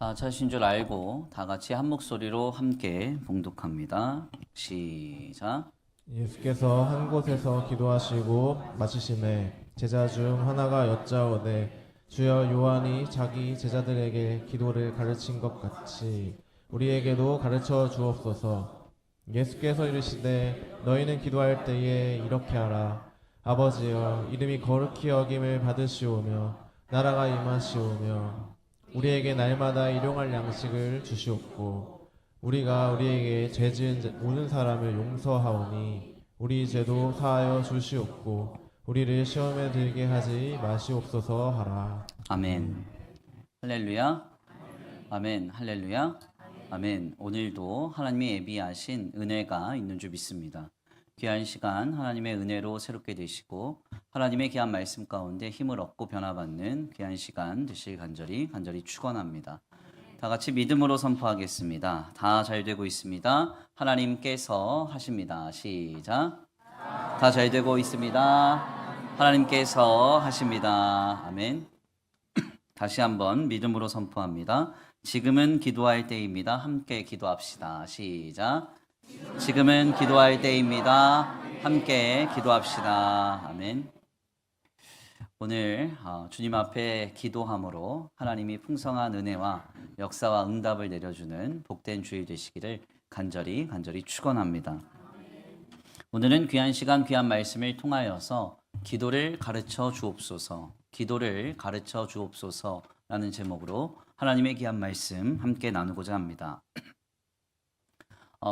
다 찾으신 줄 알고 다 같이 한 목소리로 함께 봉독합니다. 시작. 예수께서 한 곳에서 기도하시고 마치심에 제자 중 하나가 여짜오되 주여 요한이 자기 제자들에게 기도를 가르친 것 같이 우리에게도 가르쳐 주옵소서. 예수께서 이르시되 너희는 기도할 때에 이렇게 하라. 아버지여 이름이 거룩히 여김을 받으시오며 나라가 임하시오며 우리에게 날마다 일용할 양식을 주시옵고 우리가 우리에게 죄 지은 모든 사람을 용서하오니 우리 죄도 사하여 주시옵고 우리를 시험에 들게 하지 마시옵소서 하라. 아멘. 할렐루야. 아멘. 할렐루야. 아멘. 오늘도 하나님의 예비하신 은혜가 있는 줄 믿습니다. 귀한 시간 하나님의 은혜로 새롭게 되시고 하나님의 귀한 말씀 가운데 힘을 얻고 변화받는 귀한 시간 되실 간절히 축원합니다. 다 같이 믿음으로 선포하겠습니다. 다 잘 되고 있습니다. 하나님께서 하십니다. 시작. 다 잘 되고 있습니다. 하나님께서 하십니다. 아멘. 다시 한번 믿음으로 선포합니다. 지금은 기도할 때입니다. 함께 기도합시다. 시작. 지금은 기도할 때입니다. 함께 기도합시다. 아멘. 오늘 주님 앞에 기도함으로 하나님이 풍성한 은혜와 역사와 응답을 내려주는 복된 주일 되시기를 간절히 축원합니다. 오늘은 귀한 시간 귀한 말씀을 통하여서 기도를 가르쳐 주옵소서, 기도를 가르쳐 주옵소서라는 제목으로 하나님의 귀한 말씀 함께 나누고자 합니다.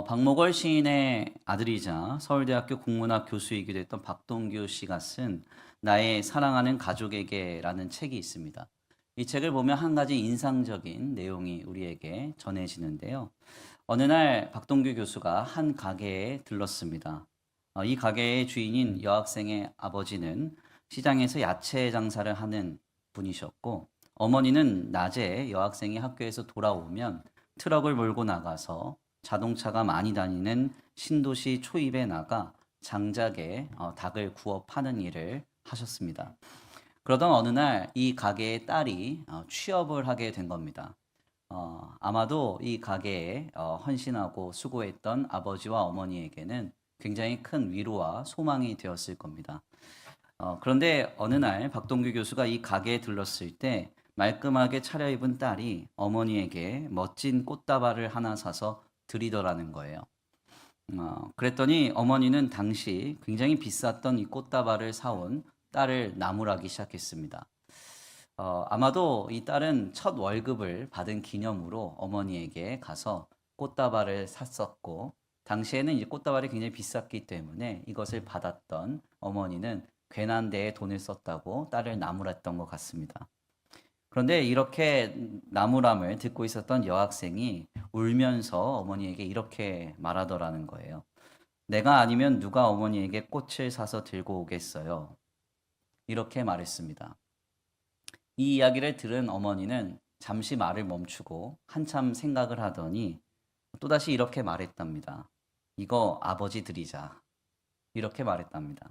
박목월 시인의 아들이자 서울대학교 국문학 교수이기도 했던 박동규 씨가 쓴 나의 사랑하는 가족에게라는 책이 있습니다. 이 책을 보면 한 가지 인상적인 내용이 우리에게 전해지는데요. 어느 날 박동규 교수가 한 가게에 들렀습니다. 이 가게의 주인인 여학생의 아버지는 시장에서 야채 장사를 하는 분이셨고 어머니는 낮에 여학생이 학교에서 돌아오면 트럭을 몰고 나가서 자동차가 많이 다니는 신도시 초입에 나가 장작에 닭을 구워 파는 일을 하셨습니다. 그러던 어느 날 이 가게의 딸이 취업을 하게 된 겁니다. 아마도 이 가게에 헌신하고 수고했던 아버지와 어머니에게는 굉장히 큰 위로와 소망이 되었을 겁니다. 그런데 어느 날 박동규 교수가 이 가게에 들렀을 때 말끔하게 차려입은 딸이 어머니에게 멋진 꽃다발을 하나 사서 드리더라는 거예요. 그랬더니 어머니는 당시 굉장히 비쌌던 이 꽃다발을 사온 딸을 나무라기 시작했습니다. 아마도 이 딸은 첫 월급을 받은 기념으로 어머니에게 가서 꽃다발을 샀었고 당시에는 이 꽃다발이 굉장히 비쌌기 때문에 이것을 받았던 어머니는 괜한 데에 돈을 썼다고 딸을 나무랐던 것 같습니다. 그런데 이렇게 나무람을 듣고 있었던 여학생이 울면서 어머니에게 이렇게 말하더라는 거예요. 내가 아니면 누가 어머니에게 꽃을 사서 들고 오겠어요. 이렇게 말했습니다. 이 이야기를 들은 어머니는 잠시 말을 멈추고 한참 생각을 하더니 또다시 이렇게 말했답니다. 이거 아버지 드리자. 이렇게 말했답니다.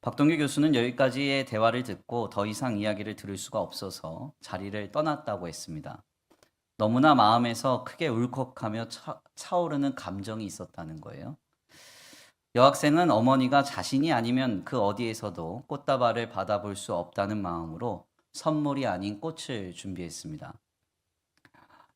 박동규 교수는 여기까지의 대화를 듣고 더 이상 이야기를 들을 수가 없어서 자리를 떠났다고 했습니다. 너무나 마음에서 크게 울컥하며 차오르는 감정이 있었다는 거예요. 여학생은 어머니가 자신이 아니면 그 어디에서도 꽃다발을 받아볼 수 없다는 마음으로 선물이 아닌 꽃을 준비했습니다.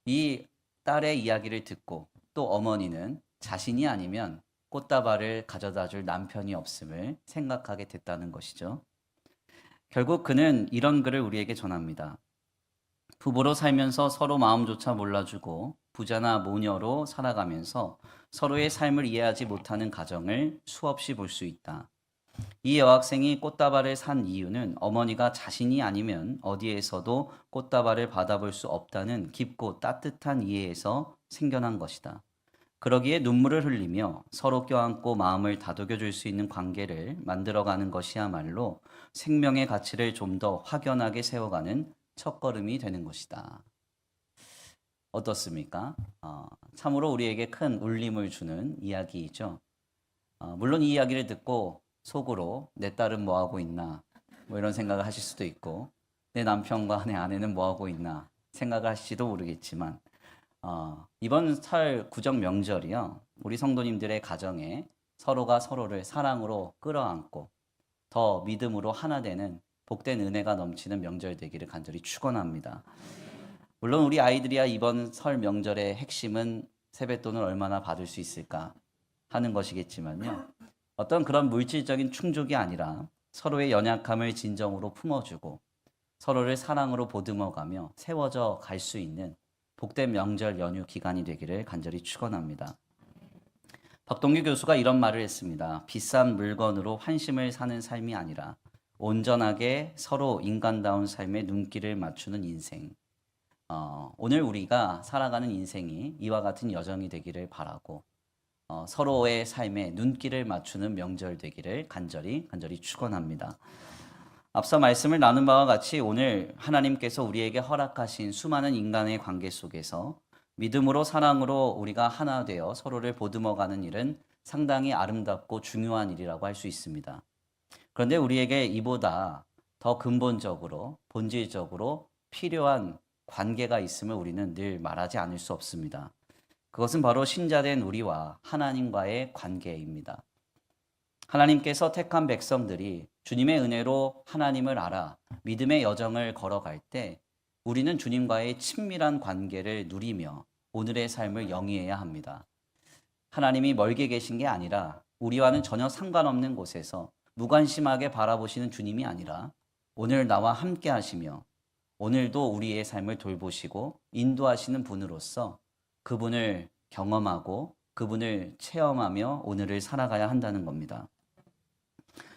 이 딸의 이야기를 듣고 또 어머니는 자신이 아니면 꽃다발을 가져다 줄 남편이 없음을 생각하게 됐다는 것이죠. 결국 그는 이런 글을 우리에게 전합니다. 부부로 살면서 서로 마음조차 몰라주고 부자나 모녀로 살아가면서 서로의 삶을 이해하지 못하는 가정을 수없이 볼 수 있다. 이 여학생이 꽃다발을 산 이유는 어머니가 자신이 아니면 어디에서도 꽃다발을 받아볼 수 없다는 깊고 따뜻한 이해에서 생겨난 것이다. 그러기에 눈물을 흘리며 서로 껴안고 마음을 다독여 줄 수 있는 관계를 만들어가는 것이야말로 생명의 가치를 좀 더 확연하게 세워가는 첫걸음이 되는 것이다. 어떻습니까? 참으로 우리에게 큰 울림을 주는 이야기이죠. 물론 이 이야기를 듣고 속으로 내 딸은 뭐하고 있나 뭐 이런 생각을 하실 수도 있고 내 남편과 내 아내는 뭐하고 있나 생각을 하실지도 모르겠지만 이번 설 구정 명절이요. 우리 성도님들의 가정에 서로가 서로를 사랑으로 끌어안고 더 믿음으로 하나 되는 복된 은혜가 넘치는 명절 되기를 간절히 축원합니다. 물론 우리 아이들이야 이번 설 명절의 핵심은 세뱃돈을 얼마나 받을 수 있을까 하는 것이겠지만요. 어떤 그런 물질적인 충족이 아니라 서로의 연약함을 진정으로 품어주고 서로를 사랑으로 보듬어가며 세워져 갈 수 있는 복된 명절 연휴 기간이 되기를 간절히 축원합니다. 박동규 교수가 이런 말을 했습니다. 비싼 물건으로 환심을 사는 삶이 아니라 온전하게 서로 인간다운 삶에 눈길을 맞추는 인생. 오늘 우리가 살아가는 인생이 이와 같은 여정이 되기를 바라고 서로의 삶에 눈길을 맞추는 명절 되기를 간절히 축원합니다. 앞서 말씀을 나눈 바와 같이 오늘 하나님께서 우리에게 허락하신 수많은 인간의 관계 속에서 믿음으로 사랑으로 우리가 하나 되어 서로를 보듬어가는 일은 상당히 아름답고 중요한 일이라고 할 수 있습니다. 그런데 우리에게 이보다 더 근본적으로 본질적으로 필요한 관계가 있음을 우리는 늘 말하지 않을 수 없습니다. 그것은 바로 신자된 우리와 하나님과의 관계입니다. 하나님께서 택한 백성들이 주님의 은혜로 하나님을 알아 믿음의 여정을 걸어갈 때 우리는 주님과의 친밀한 관계를 누리며 오늘의 삶을 영위해야 합니다. 하나님이 멀게 계신 게 아니라 우리와는 전혀 상관없는 곳에서 무관심하게 바라보시는 주님이 아니라 오늘 나와 함께 하시며 오늘도 우리의 삶을 돌보시고 인도하시는 분으로서 그분을 경험하고 그분을 체험하며 오늘을 살아가야 한다는 겁니다.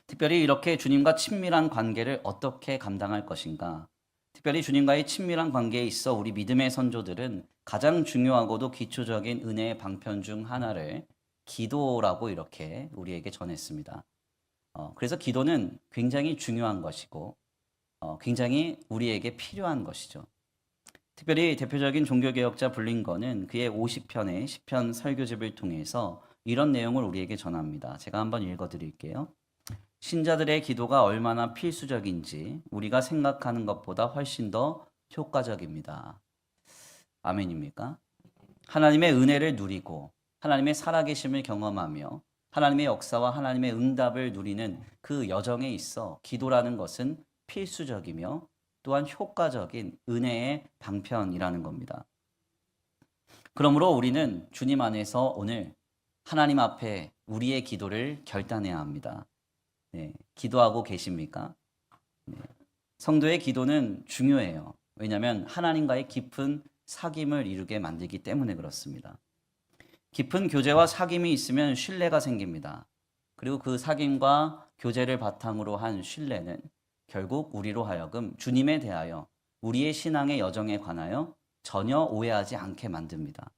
특별히 이렇게 주님과 친밀한 관계를 어떻게 감당할 것인가? 특별히 주님과의 친밀한 관계에 있어 우리 믿음의 선조들은 가장 중요하고도 기초적인 은혜의 방편 중 하나를 기도라고 이렇게 우리에게 전했습니다. 그래서 기도는 굉장히 중요한 것이고 굉장히 우리에게 필요한 것이죠. 특별히 대표적인 종교개혁자 블링건은 그의 50편의 시편 설교집을 통해서 이런 내용을 우리에게 전합니다. 제가 한번 읽어드릴게요. 신자들의 기도가 얼마나 필수적인지 우리가 생각하는 것보다 훨씬 더 효과적입니다. 아멘입니까? 하나님의 은혜를 누리고 하나님의 살아계심을 경험하며 하나님의 역사와 하나님의 응답을 누리는 그 여정에 있어 기도라는 것은 필수적이며 또한 효과적인 은혜의 방편이라는 겁니다. 그러므로 우리는 주님 안에서 오늘 하나님 앞에 우리의 기도를 결단해야 합니다. 네, 기도하고 계십니까? 네. 성도의 기도는 중요해요. 왜냐하면 하나님과의 깊은 사귐을 이루게 만들기 때문에 그렇습니다. 깊은 교제와 사귐이 있으면 신뢰가 생깁니다. 그리고 그 사귐과 교제를 바탕으로 한 신뢰는 결국 우리로 하여금 주님에 대하여 우리의 신앙의 여정에 관하여 전혀 오해하지 않게 만듭니다.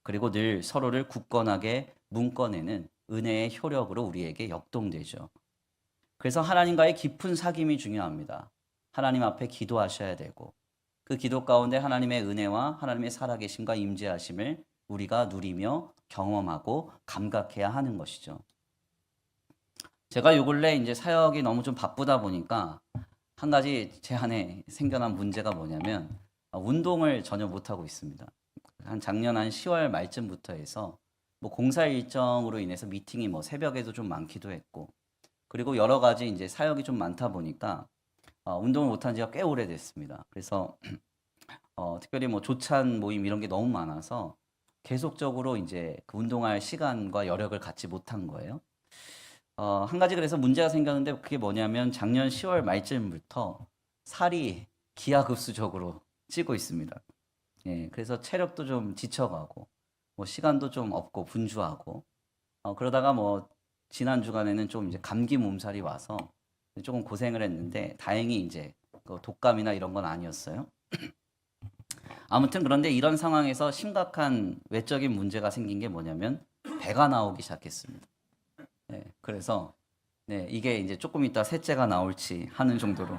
그리고 늘 서로를 굳건하게 묶어내는 은혜의 효력으로 우리에게 역동되죠. 그래서 하나님과의 깊은 사귐이 중요합니다. 하나님 앞에 기도하셔야 되고 그 기도 가운데 하나님의 은혜와 하나님의 살아계심과 임재하심을 우리가 누리며 경험하고 감각해야 하는 것이죠. 제가 요 근래 이제 사역이 너무 좀 바쁘다 보니까 한 가지 제 안에 생겨난 문제가 뭐냐면 운동을 전혀 못하고 있습니다. 작년 한 10월 말쯤부터 해서 뭐 공사 일정으로 인해서 미팅이 뭐 새벽에도 좀 많기도 했고 그리고 여러 가지 이제 사역이 좀 많다 보니까 운동을 못한 지가 꽤 오래됐습니다. 그래서 특별히 뭐 조찬 모임 이런 게 너무 많아서 계속적으로 이제 그 운동할 시간과 여력을 갖지 못한 거예요. 한 가지 그래서 문제가 생겼는데 그게 뭐냐면 작년 10월 말쯤부터 살이 기하급수적으로 찌고 있습니다. 예, 그래서 체력도 좀 지쳐가고 뭐 시간도 좀 없고 분주하고 그러다가 뭐 지난 주간에는 좀 이제 감기 몸살이 와서 조금 고생을 했는데 다행히 이제 그 독감이나 이런 건 아니었어요. 아무튼 그런데 이런 상황에서 심각한 외적인 문제가 생긴 게 뭐냐면 배가 나오기 시작했습니다. 네, 그래서 네, 이게 이제 조금 이따 셋째가 나올지 하는 정도로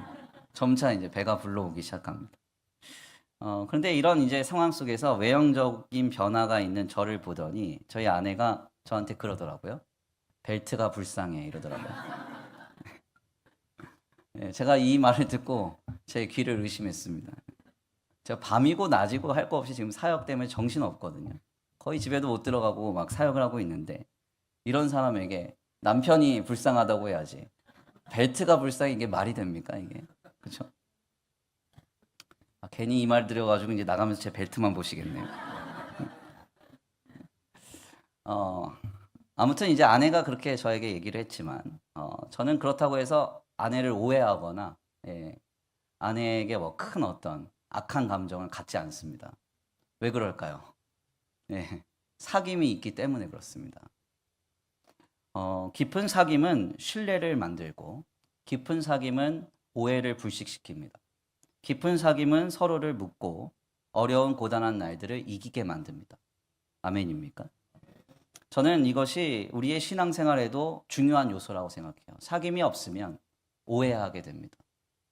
점차 이제 배가 불러오기 시작합니다. 그런데 이런 이제 상황 속에서 외형적인 변화가 있는 저를 보더니 저희 아내가 저한테 그러더라고요. 벨트가 불쌍해 이러더라고요. 네, 제가 이 말을 듣고 제 귀를 의심했습니다. 제가 밤이고 낮이고 할 거 없이 지금 사역 때문에 정신 없거든요. 거의 집에도 못 들어가고 막 사역을 하고 있는데 이런 사람에게 남편이 불쌍하다고 해야지 벨트가 불쌍해 이게 말이 됩니까 이게? 그렇죠? 괜히 이 말 드려가지고 이제 나가면서 제 벨트만 보시겠네요. 어, 아무튼 이제 아내가 그렇게 저에게 얘기를 했지만 저는 그렇다고 해서 아내를 오해하거나 예, 아내에게 뭐 큰 어떤 악한 감정을 갖지 않습니다. 왜 그럴까요? 예, 사귐이 있기 때문에 그렇습니다. 깊은 사귐은 신뢰를 만들고 깊은 사귐은 오해를 불식시킵니다. 깊은 사귐은 서로를 묻고 어려운 고단한 날들을 이기게 만듭니다. 아멘입니까? 저는 이것이 우리의 신앙생활에도 중요한 요소라고 생각해요. 사귐이 없으면 오해하게 됩니다.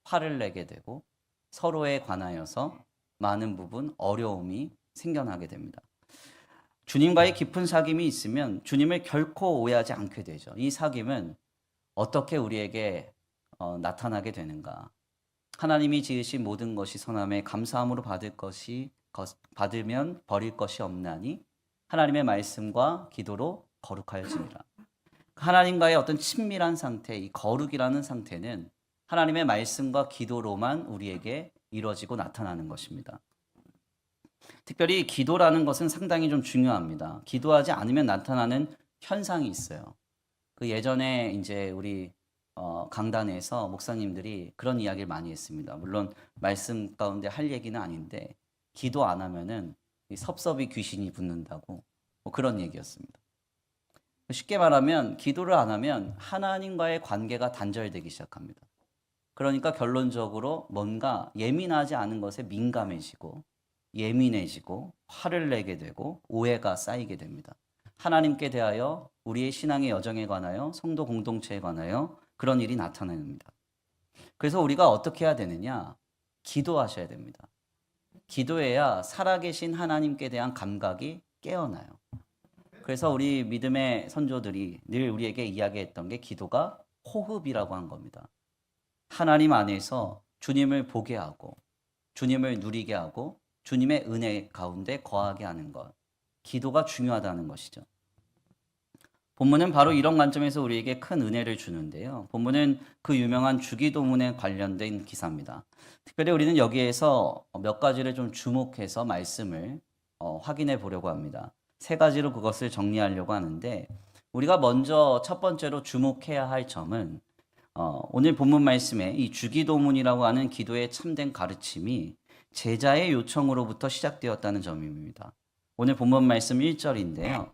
화를 내게 되고 서로에 관하여서 많은 부분 어려움이 생겨나게 됩니다. 주님과의 깊은 사귐이 있으면 주님을 결코 오해하지 않게 되죠. 이 사귐은 어떻게 우리에게 나타나게 되는가? 하나님이 지으신 모든 것이 선함에 감사함으로 받으면 버릴 것이 없나니 하나님의 말씀과 기도로 거룩하여지니라. 하나님과의 어떤 친밀한 상태, 이 거룩이라는 상태는 하나님의 말씀과 기도로만 우리에게 이루어지고 나타나는 것입니다. 특별히 기도라는 것은 상당히 좀 중요합니다. 기도하지 않으면 나타나는 현상이 있어요. 그 예전에 이제 우리 강단에서 목사님들이 그런 이야기를 많이 했습니다. 물론 말씀 가운데 할 얘기는 아닌데 기도 안 하면은 이 섭섭이 귀신이 붙는다고 뭐 그런 얘기였습니다. 쉽게 말하면 기도를 안 하면 하나님과의 관계가 단절되기 시작합니다. 그러니까 결론적으로 뭔가 예민하지 않은 것에 민감해지고 예민해지고 화를 내게 되고 오해가 쌓이게 됩니다. 하나님께 대하여 우리의 신앙의 여정에 관하여 성도 공동체에 관하여 그런 일이 나타납니다. 그래서 우리가 어떻게 해야 되느냐? 기도하셔야 됩니다. 기도해야 살아계신 하나님께 대한 감각이 깨어나요. 그래서 우리 믿음의 선조들이 늘 우리에게 이야기했던 게 기도가 호흡이라고 한 겁니다. 하나님 안에서 주님을 보게 하고 주님을 누리게 하고 주님의 은혜 가운데 거하게 하는 것. 기도가 중요하다는 것이죠. 본문은 바로 이런 관점에서 우리에게 큰 은혜를 주는데요. 본문은 그 유명한 주기도문에 관련된 기사입니다. 특별히 우리는 여기에서 몇 가지를 좀 주목해서 말씀을 확인해 보려고 합니다. 세 가지로 그것을 정리하려고 하는데 우리가 먼저 첫 번째로 주목해야 할 점은 오늘 본문 말씀에 이 주기도문이라고 하는 기도의 참된 가르침이 제자의 요청으로부터 시작되었다는 점입니다. 오늘 본문 말씀 1절인데요.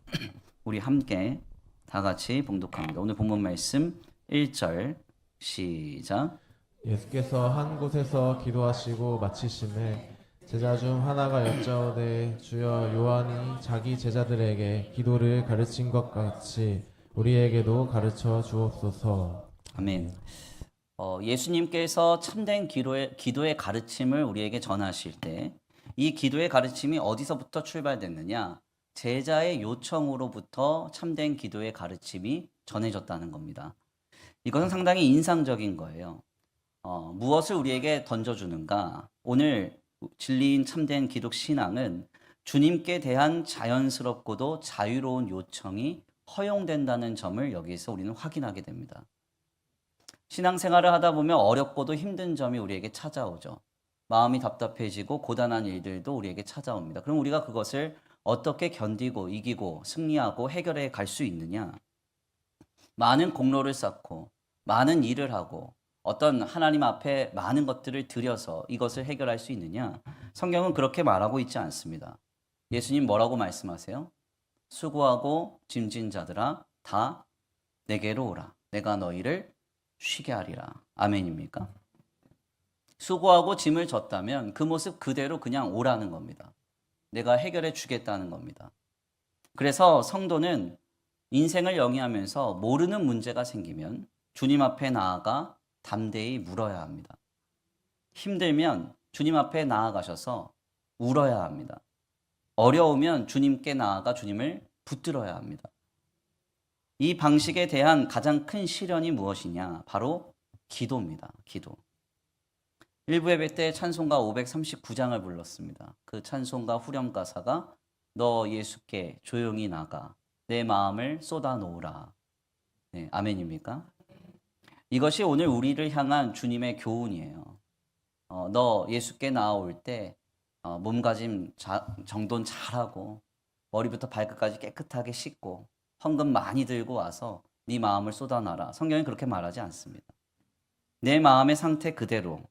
우리 함께 다 같이 봉독합니다. 오늘 본문 말씀 1절 시작. 예수께서 한 곳에서 기도하시고 마치심에 제자 중 하나가 여짜오되 주여 요한이 자기 제자들에게 기도를 가르친 것 같이 우리에게도 가르쳐 주옵소서. 아멘. 예수님께서 참된 기도의 가르침을 우리에게 전하실 때 이 기도의 가르침이 어디서부터 출발됐느냐? 제자의 요청으로부터 참된 기도의 가르침이 전해졌다는 겁니다. 이것은 상당히 인상적인 거예요. 무엇을 우리에게 던져주는가? 오늘 진리인 참된 기독 신앙은 주님께 대한 자연스럽고도 자유로운 요청이 허용된다는 점을 여기서 우리는 확인하게 됩니다. 신앙생활을 하다 보면 어렵고도 힘든 점이 우리에게 찾아오죠. 마음이 답답해지고 고단한 일들도 우리에게 찾아옵니다. 그럼 우리가 그것을 어떻게 견디고 이기고 승리하고 해결해 갈 수 있느냐? 많은 공로를 쌓고 많은 일을 하고 어떤 하나님 앞에 많은 것들을 들여서 이것을 해결할 수 있느냐? 성경은 그렇게 말하고 있지 않습니다. 예수님 뭐라고 말씀하세요? 수고하고 짐진 자들아 다 내게로 오라. 내가 너희를 쉬게 하리라. 아멘입니까? 수고하고 짐을 졌다면 그 모습 그대로 그냥 오라는 겁니다. 내가 해결해 주겠다는 겁니다. 그래서 성도는 인생을 영위하면서 모르는 문제가 생기면 주님 앞에 나아가 담대히 물어야 합니다. 힘들면 주님 앞에 나아가셔서 울어야 합니다. 어려우면 주님께 나아가 주님을 붙들어야 합니다. 이 방식에 대한 가장 큰 시련이 무엇이냐? 바로 기도입니다. 기도. 일부 예배 때 찬송가 539장을 불렀습니다. 그 찬송가 후렴 가사가 너 예수께 조용히 나가 내 마음을 쏟아 놓으라. 네, 아멘입니까? 이것이 오늘 우리를 향한 주님의 교훈이에요. 너 예수께 나아올 때 몸가짐 정돈 잘하고 머리부터 발끝까지 깨끗하게 씻고 헌금 많이 들고 와서 네 마음을 쏟아놔라. 성경이 그렇게 말하지 않습니다. 내 마음의 상태 그대로,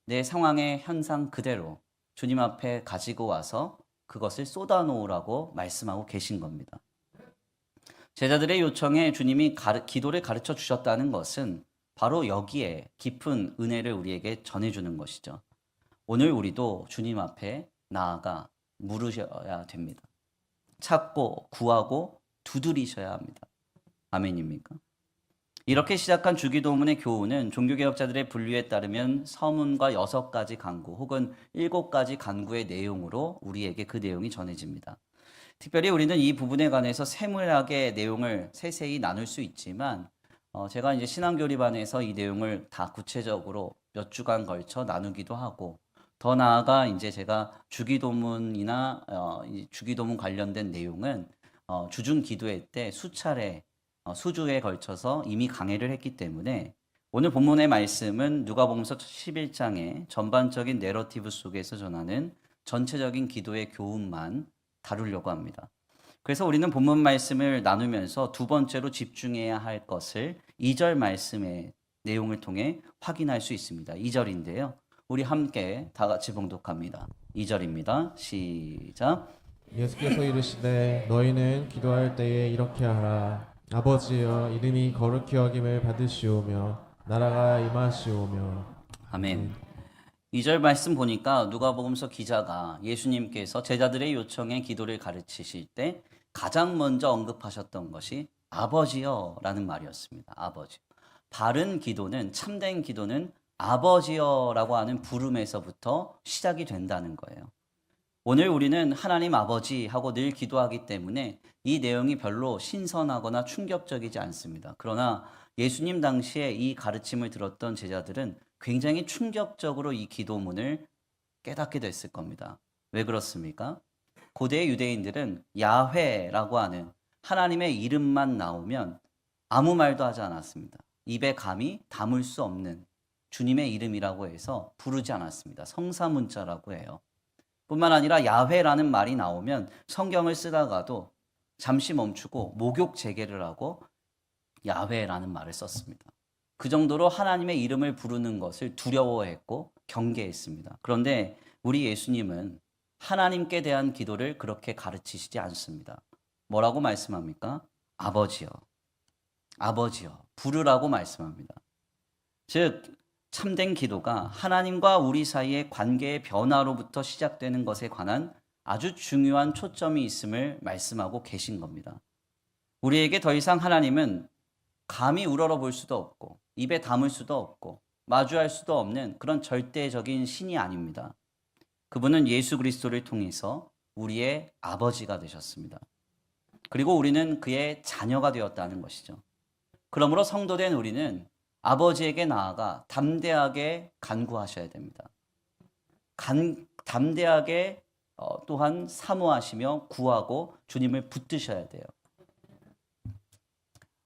내 상황의 현상 그대로 주님 앞에 가지고 와서 그것을 쏟아놓으라고 말씀하고 계신 겁니다. 제자들의 요청에 주님이 기도를 가르쳐 주셨다는 것은 바로 여기에 깊은 은혜를 우리에게 전해주는 것이죠. 오늘 우리도 주님 앞에 나아가 물으셔야 됩니다. 찾고 구하고 두드리셔야 합니다. 아멘입니까? 이렇게 시작한 주기도문의 교훈은 종교개혁자들의 분류에 따르면 서문과 6가지 간구 혹은 7가지 간구의 내용으로 우리에게 그 내용이 전해집니다. 특별히 우리는 이 부분에 관해서 세밀하게 내용을 세세히 나눌 수 있지만 제가 이제 신앙교리반에서 이 내용을 다 구체적으로 몇 주간 걸쳐 나누기도 하고 더 나아가 이제 제가 주기도문이나 주기도문 관련된 내용은 주중 기도회 때 수차례 수주에 걸쳐서 이미 강해를 했기 때문에 오늘 본문의 말씀은 누가복음서 11장의 전반적인 내러티브 속에서 전하는 전체적인 기도의 교훈만 다루려고 합니다. 그래서 우리는 본문 말씀을 나누면서 두 번째로 집중해야 할 것을 2절 말씀의 내용을 통해 확인할 수 있습니다. 2절인데요. 우리 함께 다 같이 봉독합니다. 2절입니다. 시작. 예수께서 이르시되 너희는 기도할 때에 이렇게 하라. 아버지여 이름이 거룩히 여김을 받으시오며 나라가 임하시오며. 아멘. 2절 말씀 보니까 누가복음서 기자가 예수님께서 제자들의 요청에 기도를 가르치실 때 가장 먼저 언급하셨던 것이 아버지여 라는 말이었습니다. 아버지. 바른 기도는, 참된 기도는 아버지여 라고 하는 부름에서부터 시작이 된다는 거예요. 오늘 우리는 하나님 아버지 하고 늘 기도하기 때문에 이 내용이 별로 신선하거나 충격적이지 않습니다. 그러나 예수님 당시에 이 가르침을 들었던 제자들은 굉장히 충격적으로 이 기도문을 깨닫게 됐을 겁니다. 왜 그렇습니까? 고대 유대인들은 야훼라고 하는 하나님의 이름만 나오면 아무 말도 하지 않았습니다. 입에 감히 담을 수 없는 주님의 이름이라고 해서 부르지 않았습니다. 성사문자라고 해요. 뿐만 아니라 야훼라는 말이 나오면 성경을 쓰다가도 잠시 멈추고 목욕 재개를 하고 야훼라는 말을 썼습니다. 그 정도로 하나님의 이름을 부르는 것을 두려워했고 경계했습니다. 그런데 우리 예수님은 하나님께 대한 기도를 그렇게 가르치시지 않습니다. 뭐라고 말씀합니까? 아버지여, 아버지여, 부르라고 말씀합니다. 즉 참된 기도가 하나님과 우리 사이의 관계의 변화로부터 시작되는 것에 관한 아주 중요한 초점이 있음을 말씀하고 계신 겁니다. 우리에게 더 이상 하나님은 감히 우러러 볼 수도 없고 입에 담을 수도 없고 마주할 수도 없는 그런 절대적인 신이 아닙니다. 그분은 예수 그리스도를 통해서 우리의 아버지가 되셨습니다. 그리고 우리는 그의 자녀가 되었다는 것이죠. 그러므로 성도된 우리는 아버지에게 나아가 담대하게 간구하셔야 됩니다. 담대하게 또한 사모하시며 구하고 주님을 붙드셔야 돼요.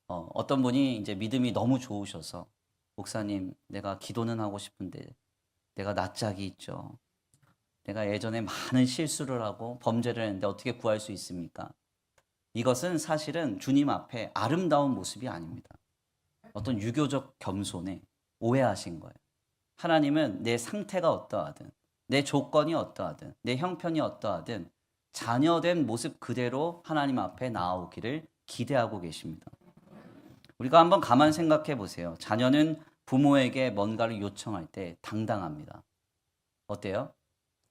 어떤 분이 이제 믿음이 너무 좋으셔서 목사님, 내가 기도는 하고 싶은데 내가 낯짝이 있죠. 내가 예전에 많은 실수를 하고 범죄를 했는데 어떻게 구할 수 있습니까? 이것은 사실은 주님 앞에 아름다운 모습이 아닙니다. 어떤 유교적 겸손에 오해하신 거예요. 하나님은 내 상태가 어떠하든 내 조건이 어떠하든 내 형편이 어떠하든 자녀된 모습 그대로 하나님 앞에 나아오기를 기대하고 계십니다. 우리가 한번 가만 생각해 보세요. 자녀는 부모에게 뭔가를 요청할 때 당당합니다. 어때요?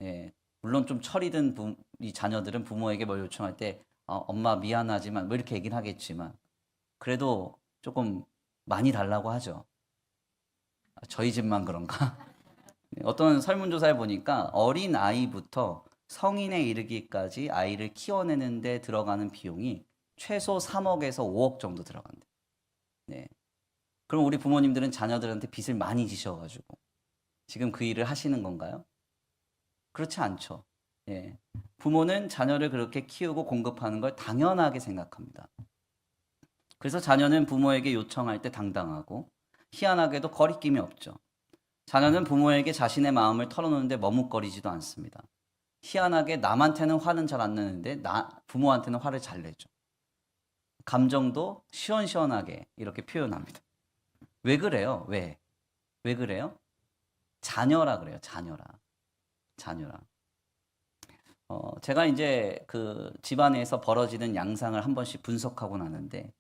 예, 물론 좀 철이 든 이 자녀들은 부모에게 뭘 요청할 때 엄마 미안하지만 뭐 이렇게 얘기는 하겠지만 그래도 조금 많이 달라고 하죠. 저희 집만 그런가? 어떤 설문조사에 보니까 어린 아이부터 성인에 이르기까지 아이를 키워내는 데 들어가는 비용이 최소 3억에서 5억 정도 들어간대요. 네. 그럼 우리 부모님들은 자녀들한테 빚을 많이 지셔가지고 지금 그 일을 하시는 건가요? 그렇지 않죠. 예. 부모는 자녀를 그렇게 키우고 공급하는 걸 당연하게 생각합니다. 그래서 자녀는 부모에게 요청할 때 당당하고 희한하게도 거리낌이 없죠. 자녀는 부모에게 자신의 마음을 털어놓는데 머뭇거리지도 않습니다. 희한하게 남한테는 화는 잘 안 내는데 부모한테는 화를 잘 내죠. 감정도 시원시원하게 이렇게 표현합니다. 왜 그래요? 왜? 왜 그래요? 자녀라 그래요. 자녀라. 자녀라. 제가 이제 그 집안에서 벌어지는 양상을 한 번씩 분석하고 나는데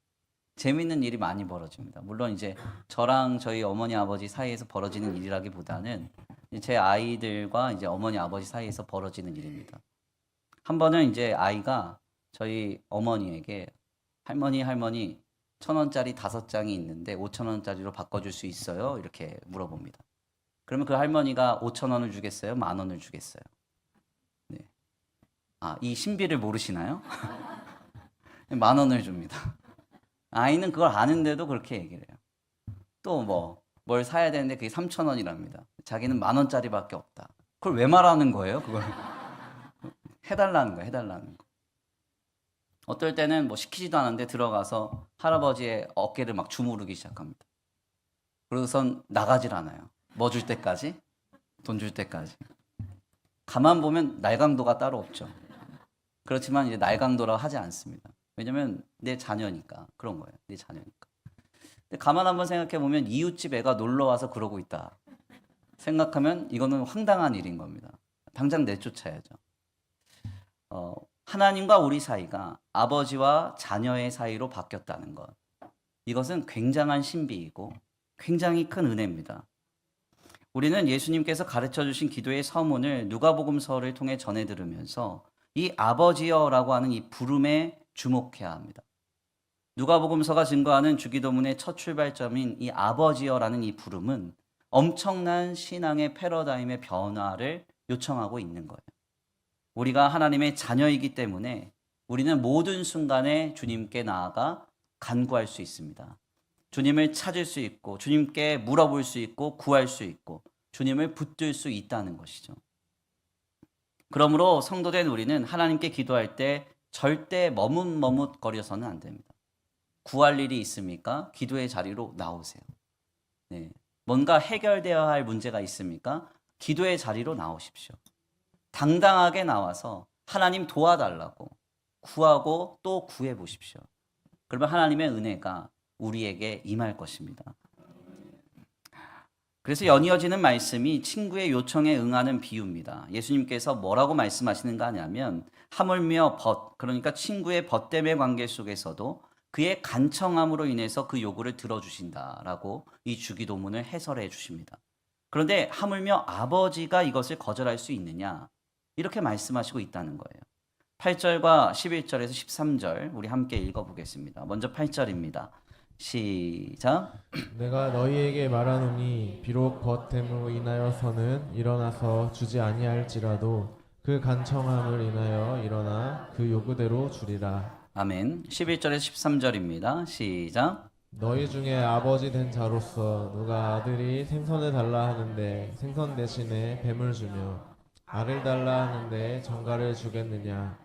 재밌는 일이 많이 벌어집니다. 물론 이제 저랑 저희 어머니 아버지 사이에서 벌어지는 일이라기보다는 제 아이들과 이제 어머니 아버지 사이에서 벌어지는 일입니다. 한 번은 이제 아이가 저희 어머니에게 할머니 1,000원짜리 5장이 있는데 5,000원짜리로 바꿔줄 수 있어요? 이렇게 물어봅니다. 그러면 그 할머니가 5,000원을 주겠어요? 10,000원을 주겠어요? 네. 이 신비를 모르시나요? 10,000원을 줍니다. 아이는 그걸 아는데도 그렇게 얘기를 해요. 또 뭘 사야 되는데 그게 3,000원이랍니다. 자기는 10,000원짜리밖에 없다. 그걸 왜 말하는 거예요? 그걸 해달라는 거예요. 해달라는 거. 어떨 때는 시키지도 않은데 들어가서 할아버지의 어깨를 막 주무르기 시작합니다. 그러고선 나가질 않아요. 뭐 줄 때까지? 돈 줄 때까지. 가만 보면 날강도가 따로 없죠. 그렇지만 이제 날강도라고 하지 않습니다. 왜냐면 내 자녀니까 그런 거예요. 내 자녀니까. 근데 가만 한번 생각해 보면 이웃집 애가 놀러 와서 그러고 있다 생각하면 이거는 황당한 일인 겁니다. 당장 내쫓아야죠. 하나님과 우리 사이가 아버지와 자녀의 사이로 바뀌었다는 것. 이것은 굉장한 신비이고 굉장히 큰 은혜입니다. 우리는 예수님께서 가르쳐 주신 기도의 서문을 누가복음서를 통해 전해 들으면서 이 아버지여라고 하는 이 부름에 주목해야 합니다. 누가복음서가 증거하는 주기도문의 첫 출발점인 이 아버지여라는 이 부름은 엄청난 신앙의 패러다임의 변화를 요청하고 있는 거예요. 우리가 하나님의 자녀이기 때문에 우리는 모든 순간에 주님께 나아가 간구할 수 있습니다. 주님을 찾을 수 있고 주님께 물어볼 수 있고 구할 수 있고 주님을 붙들 수 있다는 것이죠. 그러므로 성도된 우리는 하나님께 기도할 때 절대 머뭇머뭇거려서는 안 됩니다. 구할 일이 있습니까? 기도의 자리로 나오세요. 네. 뭔가 해결되어야 할 문제가 있습니까? 기도의 자리로 나오십시오. 당당하게 나와서 하나님 도와달라고 구하고 또 구해 보십시오. 그러면 하나님의 은혜가 우리에게 임할 것입니다. 그래서 연이어지는 말씀이 친구의 요청에 응하는 비유입니다. 예수님께서 뭐라고 말씀하시는가 하냐면 하물며 그러니까 친구의 벗됨의 관계 속에서도 그의 간청함으로 인해서 그 요구를 들어주신다라고 이 주기도문을 해설해 주십니다. 그런데 하물며 아버지가 이것을 거절할 수 있느냐? 이렇게 말씀하시고 있다는 거예요. 8절과 11절에서 13절 우리 함께 읽어보겠습니다. 먼저 8절입니다. 시작. 내가 너희에게 말하노니 비록 벗됨으로 인하여서는 일어나서 주지 아니할지라도 그 간청함을 인하여 일어나 그 요구대로 주리라. 아멘. 11절에서 13절입니다. 시작. 너희 중에 아버지 된 자로서 누가 아들이 생선을 달라 하는데 생선 대신에 뱀을 주며 알을 달라 하는데 정갈을 주겠느냐.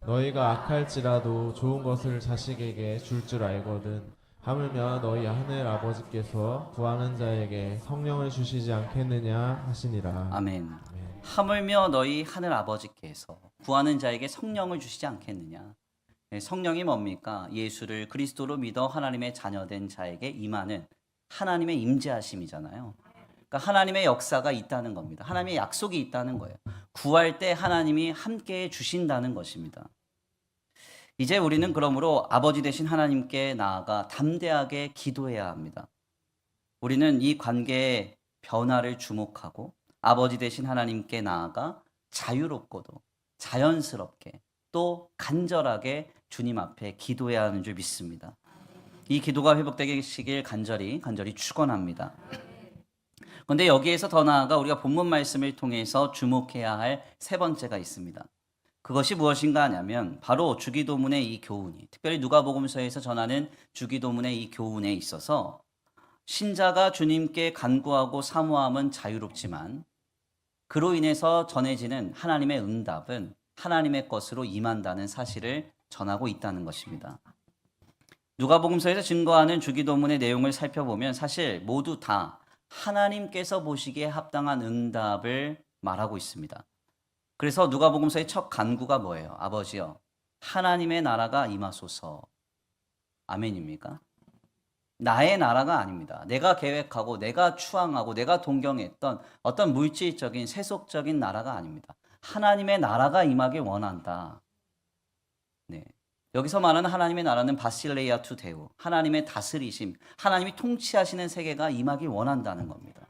너희가 악할지라도 좋은 것을 자식에게 줄 줄 알거든. 하물며 너희 하늘 아버지께서 구하는 자에게 성령을 주시지 않겠느냐 하시니라. 아멘. 하물며 너희 하늘 아버지께서 구하는 자에게 성령을 주시지 않겠느냐. 성령이 뭡니까? 예수를 그리스도로 믿어 하나님의 자녀된 자에게 임하는 하나님의 임재하심이잖아요. 그러니까 하나님의 역사가 있다는 겁니다. 하나님의 약속이 있다는 거예요. 구할 때 하나님이 함께해 주신다는 것입니다. 이제 우리는 그러므로 아버지 되신 하나님께 나아가 담대하게 기도해야 합니다. 우리는 이 관계의 변화를 주목하고 아버지 되신 하나님께 나아가 자유롭고도 자연스럽게 또 간절하게 주님 앞에 기도해야 하는 줄 믿습니다. 이 기도가 회복되시길 간절히 축원합니다. 그런데 여기에서 더 나아가 우리가 본문 말씀을 통해서 주목해야 할 세 번째가 있습니다. 그것이 무엇인가 하냐면 바로 주기도문의 이 교훈이, 특별히 누가복음서에서 전하는 주기도문의 이 교훈에 있어서 신자가 주님께 간구하고 사모함은 자유롭지만 그로 인해서 전해지는 하나님의 응답은 하나님의 것으로 임한다는 사실을 전하고 있다는 것입니다. 누가복음서에서 증거하는 주기도문의 내용을 살펴보면 사실 모두 다 하나님께서 보시기에 합당한 응답을 말하고 있습니다. 그래서 누가복음서의 첫 간구가 뭐예요? 아버지여, 하나님의 나라가 임하소서. 아멘입니까? 나의 나라가 아닙니다. 내가 계획하고 내가 추앙하고 내가 동경했던 어떤 물질적인 세속적인 나라가 아닙니다. 하나님의 나라가 임하길 원한다. 네. 여기서 말하는 하나님의 나라는 바실레이아 투 데우, 하나님의 다스리심, 하나님이 통치하시는 세계가 임하길 원한다는 겁니다.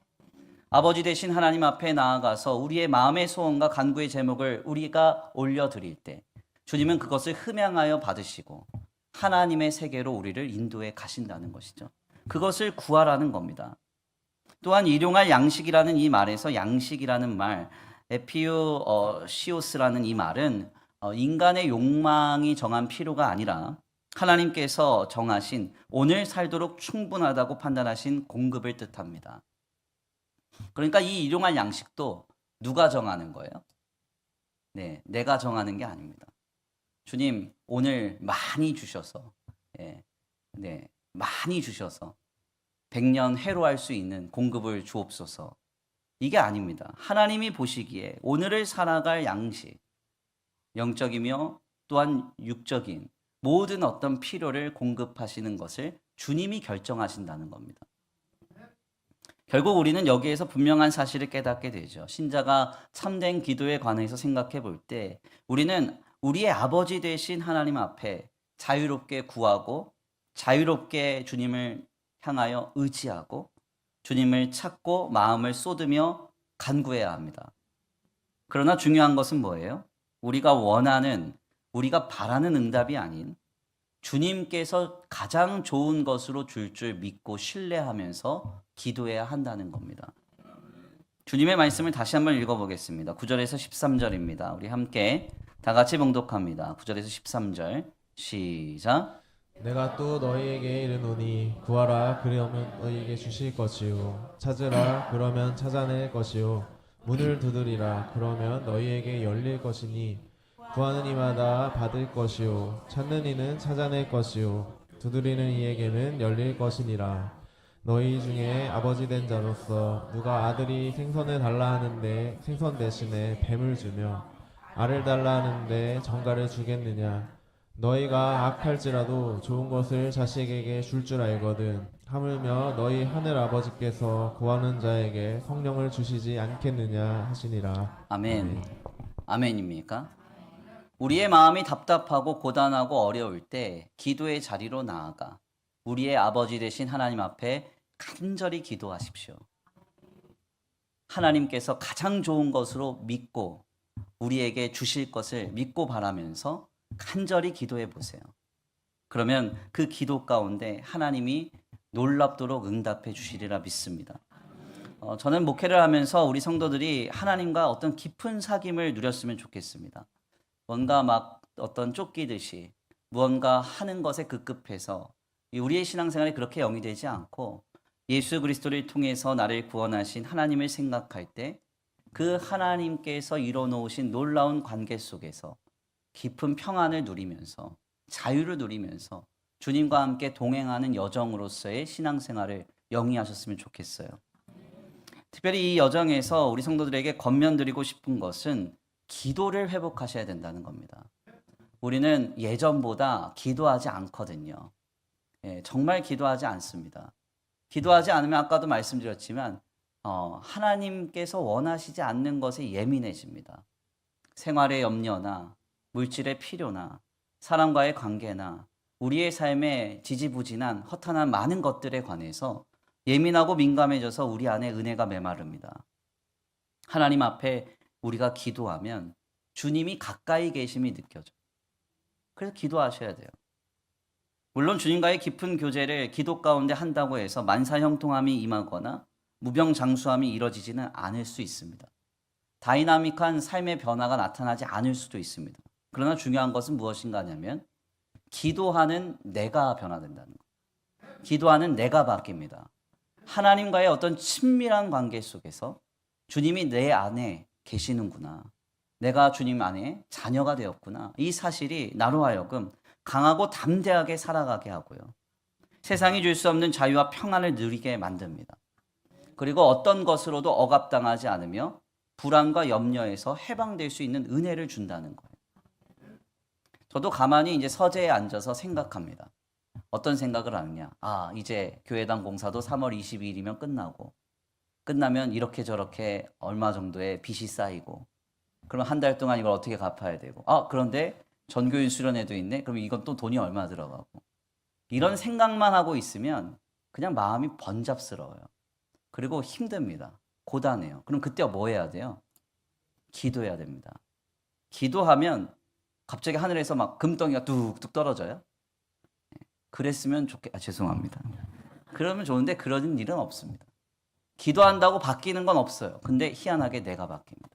아버지 되신 하나님 앞에 나아가서 우리의 마음의 소원과 간구의 제목을 우리가 올려드릴 때 주님은 그것을 흠양하여 받으시고 하나님의 세계로 우리를 인도해 가신다는 것이죠. 그것을 구하라는 겁니다. 또한 일용할 양식이라는 이 말에서 양식이라는 말, 시오스라는 이 말은 인간의 욕망이 정한 필요가 아니라 하나님께서 정하신 오늘 살도록 충분하다고 판단하신 공급을 뜻합니다. 그러니까 이 일용할 양식도 누가 정하는 거예요? 네, 내가 정하는 게 아닙니다. 주님, 오늘 많이 주셔서, 많이 주셔서 100년 해로할 수 있는 공급을 주옵소서. 이게 아닙니다. 하나님이 보시기에 오늘을 살아갈 양식, 영적이며 또한 육적인 모든 어떤 필요를 공급하시는 것을 주님이 결정하신다는 겁니다. 결국 우리는 여기에서 분명한 사실을 깨닫게 되죠. 신자가 참된 기도에 관해서 생각해 볼 때 우리는 우리의 아버지 되신 하나님 앞에 자유롭게 구하고 자유롭게 주님을 향하여 의지하고 주님을 찾고 마음을 쏟으며 간구해야 합니다. 그러나 중요한 것은 뭐예요? 우리가 원하는, 우리가 바라는 응답이 아닌 주님께서 가장 좋은 것으로 줄 믿고 신뢰하면서 기도해야 한다는 겁니다. 주님의 말씀을 다시 한번 읽어보겠습니다. 9절에서 13절입니다. 우리 함께 다 같이 봉독합니다. 9절에서 13절 시작. 내가 또 너희에게 이르노니 구하라 그러면 너희에게 주실 것이요 찾으라 그러면 찾아낼 것이요 문을 두드리라 그러면 너희에게 열릴 것이니 구하는 이마다 받을 것이요 찾는 이는 찾아낼 것이요 두드리는 이에게는 열릴 것이니라. 너희 중에 아버지 된 자로서 누가 아들이 생선을 달라 하는데 생선 대신에 뱀을 주며 알을 달라 하는데 정갈을 주겠느냐. 너희가 악할지라도 좋은 것을 자식에게 줄 줄 알거든. 하물며 너희 하늘 아버지께서 구하는 자에게 성령을 주시지 않겠느냐 하시니라. 아멘. 아멘입니까? 우리의 마음이 답답하고 고단하고 어려울 때 기도의 자리로 나아가 우리의 아버지 되신 하나님 앞에 간절히 기도하십시오. 하나님께서 가장 좋은 것으로 믿고 우리에게 주실 것을 믿고 바라면서 간절히 기도해 보세요. 그러면 그 기도 가운데 하나님이 놀랍도록 응답해 주시리라 믿습니다. 저는 목회를 하면서 우리 성도들이 하나님과 어떤 깊은 사귐을 누렸으면 좋겠습니다. 뭔가 막 어떤 쫓기듯이 무언가 하는 것에 급급해서 우리의 신앙생활이 그렇게 영위되지 않고 예수 그리스도를 통해서 나를 구원하신 하나님을 생각할 때 그 하나님께서 이뤄놓으신 놀라운 관계 속에서 깊은 평안을 누리면서 자유를 누리면서 주님과 함께 동행하는 여정으로서의 신앙생활을 영위하셨으면 좋겠어요. 특별히 이 여정에서 우리 성도들에게 권면드리고 싶은 것은 기도를 회복하셔야 된다는 겁니다. 우리는 예전보다 기도하지 않거든요. 정말 기도하지 않습니다. 기도하지 않으면 아까도 말씀드렸지만 하나님께서 원하시지 않는 것에 예민해집니다. 생활의 염려나 물질의 필요나 사람과의 관계나 우리의 삶에 지지부진한 허탄한 많은 것들에 관해서 예민하고 민감해져서 우리 안에 은혜가 메마릅니다. 하나님 앞에 우리가 기도하면 주님이 가까이 계심이 느껴져요. 그래서 기도하셔야 돼요. 물론 주님과의 깊은 교제를 기도 가운데 한다고 해서 만사형통함이 임하거나 무병장수함이 이뤄지지는 않을 수 있습니다. 다이나믹한 삶의 변화가 나타나지 않을 수도 있습니다. 그러나 중요한 것은 무엇인가 하냐면 기도하는 내가 변화된다는 것. 기도하는 내가 바뀝니다. 하나님과의 어떤 친밀한 관계 속에서 주님이 내 안에 계시는구나. 내가 주님 안에 자녀가 되었구나. 이 사실이 나로 하여금 강하고 담대하게 살아가게 하고요. 세상이 줄 수 없는 자유와 평안을 누리게 만듭니다. 그리고 어떤 것으로도 억압당하지 않으며 불안과 염려에서 해방될 수 있는 은혜를 준다는 거예요. 저도 가만히 이제 서재에 앉아서 생각합니다. 어떤 생각을 하느냐. 이제 교회당 공사도 3월 22일이면 끝나면 이렇게 저렇게 얼마 정도의 빚이 쌓이고, 그러면 한 달 동안 이걸 어떻게 갚아야 되고, 그런데 전교인 수련회도 있네. 그럼 이건 또 돈이 얼마 들어가고. 이런 생각만 하고 있으면 그냥 마음이 번잡스러워요. 그리고 힘듭니다. 고단해요. 그럼 그때 뭐 해야 돼요? 기도해야 됩니다. 기도하면 갑자기 하늘에서 막 금덩이가 뚝뚝 떨어져요. 그랬으면 죄송합니다. 그러면 좋은데 그런 일은 없습니다. 기도한다고 바뀌는 건 없어요. 근데 희한하게 내가 바뀝니다.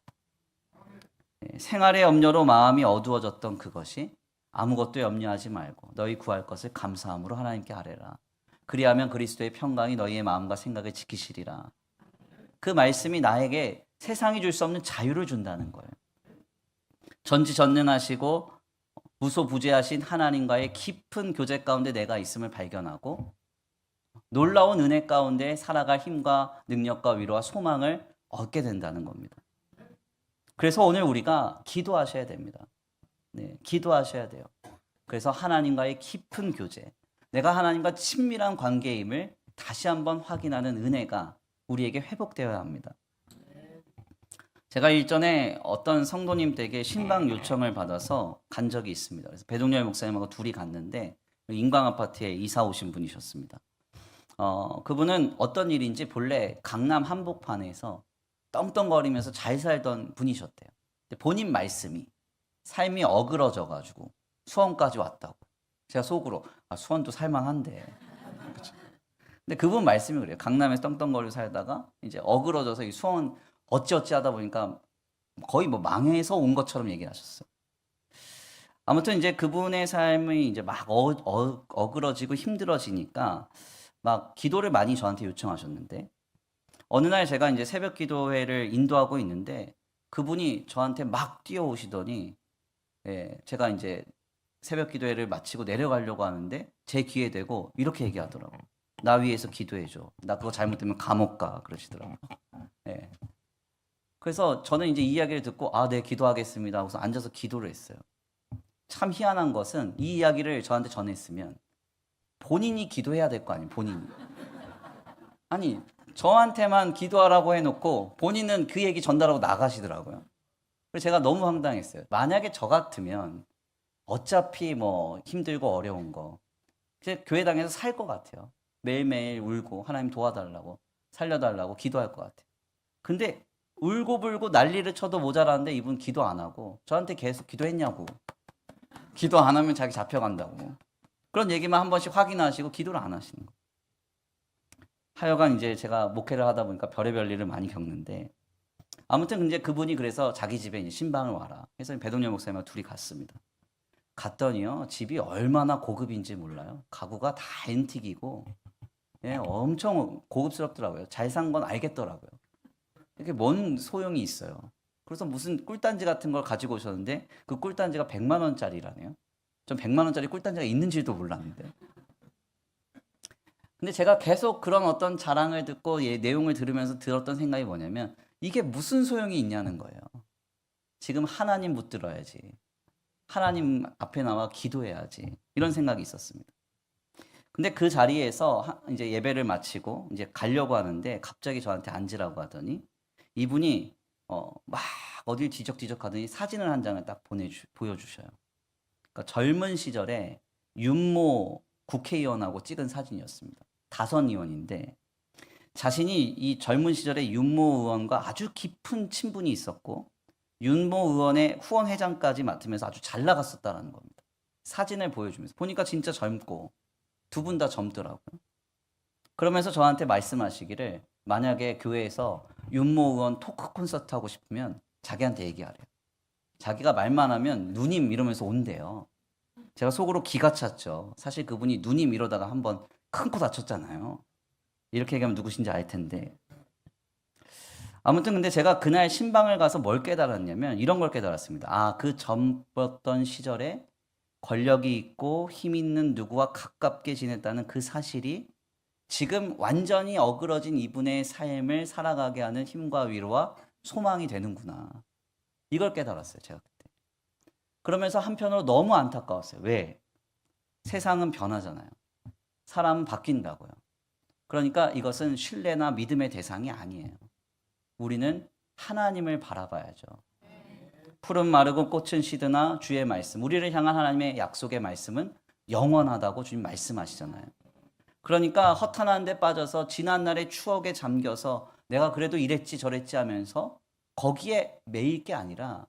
생활의 염려로 마음이 어두워졌던 그것이 아무것도 염려하지 말고 너희 구할 것을 감사함으로 하나님께 아뢰라. 그리하면 그리스도의 평강이 너희의 마음과 생각을 지키시리라. 그 말씀이 나에게 세상이 줄 수 없는 자유를 준다는 거예요. 전지전능하시고 무소부재하신 하나님과의 깊은 교제 가운데 내가 있음을 발견하고 놀라운 은혜 가운데 살아갈 힘과 능력과 위로와 소망을 얻게 된다는 겁니다. 그래서 오늘 우리가 기도하셔야 됩니다. 네, 기도하셔야 돼요. 그래서 하나님과의 깊은 교제, 내가 하나님과 친밀한 관계임을 다시 한번 확인하는 은혜가 우리에게 회복되어야 합니다. 제가 일전에 어떤 성도님 댁에 신방 요청을 받아서 간 적이 있습니다. 그래서 배동열 목사님하고 둘이 갔는데 인광 아파트에 이사 오신 분이셨습니다. 그분은 어떤 일인지 본래 강남 한복판에서 떵떵거리면서 잘 살던 분이셨대요. 근데 본인 말씀이 삶이 어그러져가지고 수원까지 왔다고. 제가 속으로 수원도 살만한데. 그쵸? 근데 그분 말씀이 그래요. 강남에서 떵떵거리고 살다가 이제 어그러져서 이 수원 어찌어찌 하다 보니까 거의 뭐 망해서 온 것처럼 얘기를 하셨어요. 아무튼 이제 그분의 삶이 이제 막 어그러지고 힘들어지니까 막 기도를 많이 저한테 요청하셨는데 어느 날 제가 이제 새벽 기도회를 인도하고 있는데 그분이 저한테 막 뛰어오시더니 제가 이제 새벽 기도회를 마치고 내려가려고 하는데 제 귀에 대고 이렇게 얘기하더라고요. 나 위해서 기도해줘. 나 그거 잘못되면 감옥 가. 그러시더라고요. 그래서 저는 이제 이 이야기를 듣고 네, 기도하겠습니다 하고서 앉아서 기도를 했어요. 참 희한한 것은 이 이야기를 저한테 전했으면 본인이 기도해야 될 거 아니에요. 본인이. 아니 저한테만 기도하라고 해놓고 본인은 그 얘기 전달하고 나가시더라고요. 그래서 제가 너무 황당했어요. 만약에 저 같으면 어차피 뭐 힘들고 어려운 거 교회당에서 살 것 같아요. 매일매일 울고 하나님 도와달라고 살려달라고 기도할 것 같아요. 근데 울고불고 난리를 쳐도 모자라는데 이분 기도 안 하고 저한테 계속 기도했냐고. 기도 안 하면 자기 잡혀간다고. 그런 얘기만 한 번씩 확인하시고 기도를 안 하시는 거예요. 하여간 이제 제가 목회를 하다 보니까 별의별 일을 많이 겪는데 아무튼 이제 그분이 그래서 자기 집에 이제 신방을 와라. 그래서 배동열 목사님과 둘이 갔습니다. 갔더니요 집이 얼마나 고급인지 몰라요. 가구가 다 앤틱이고 엄청 고급스럽더라고요. 잘 산 건 알겠더라고요. 이게 뭔 소용이 있어요. 그래서 무슨 꿀단지 같은 걸 가지고 오셨는데 그 꿀단지가 100만 원짜리라네요. 전 100만 원짜리 꿀단지가 있는지도 몰랐는데. 근데 제가 계속 그런 어떤 자랑을 듣고 내용을 들으면서 들었던 생각이 뭐냐면 이게 무슨 소용이 있냐는 거예요. 지금 하나님 붙들어야지. 하나님 앞에 나와 기도해야지. 이런 생각이 있었습니다. 근데 그 자리에서 이제 예배를 마치고 이제 가려고 하는데 갑자기 저한테 앉으라고 하더니 이분이 막 어딜 뒤적뒤적 하더니 사진을 한 장을 딱 보여주셔요. 그러니까 젊은 시절에 윤모 국회의원하고 찍은 사진이었습니다. 다선 의원인데 자신이 이 젊은 시절에 윤모 의원과 아주 깊은 친분이 있었고 윤모 의원의 후원회장까지 맡으면서 아주 잘 나갔었다는 겁니다. 사진을 보여주면서 보니까 진짜 젊고 두 분 다 젊더라고요. 그러면서 저한테 말씀하시기를 만약에 교회에서 윤모 의원 토크 콘서트 하고 싶으면 자기한테 얘기하래요. 자기가 말만 하면 누님 이러면서 온대요. 제가 속으로 기가 찼죠. 사실 그분이 누님 이러다가 한번 큰 코 다쳤잖아요. 이렇게 얘기하면 누구신지 알 텐데. 아무튼 근데 제가 그날 신방을 가서 뭘 깨달았냐면 이런 걸 깨달았습니다. 아, 그 젊었던 시절에 권력이 있고 힘 있는 누구와 가깝게 지냈다는 그 사실이 지금 완전히 어그러진 이분의 삶을 살아가게 하는 힘과 위로와 소망이 되는구나. 이걸 깨달았어요, 제가 그때. 그러면서 한편으로 너무 안타까웠어요. 왜? 세상은 변하잖아요. 사람은 바뀐다고요. 그러니까 이것은 신뢰나 믿음의 대상이 아니에요. 우리는 하나님을 바라봐야죠. 푸른 마르고 꽃은 시드나 주의 말씀, 우리를 향한 하나님의 약속의 말씀은 영원하다고 주님 말씀하시잖아요. 그러니까 허탄한 데 빠져서 지난날의 추억에 잠겨서 내가 그래도 이랬지 저랬지 하면서 거기에 매일 게 아니라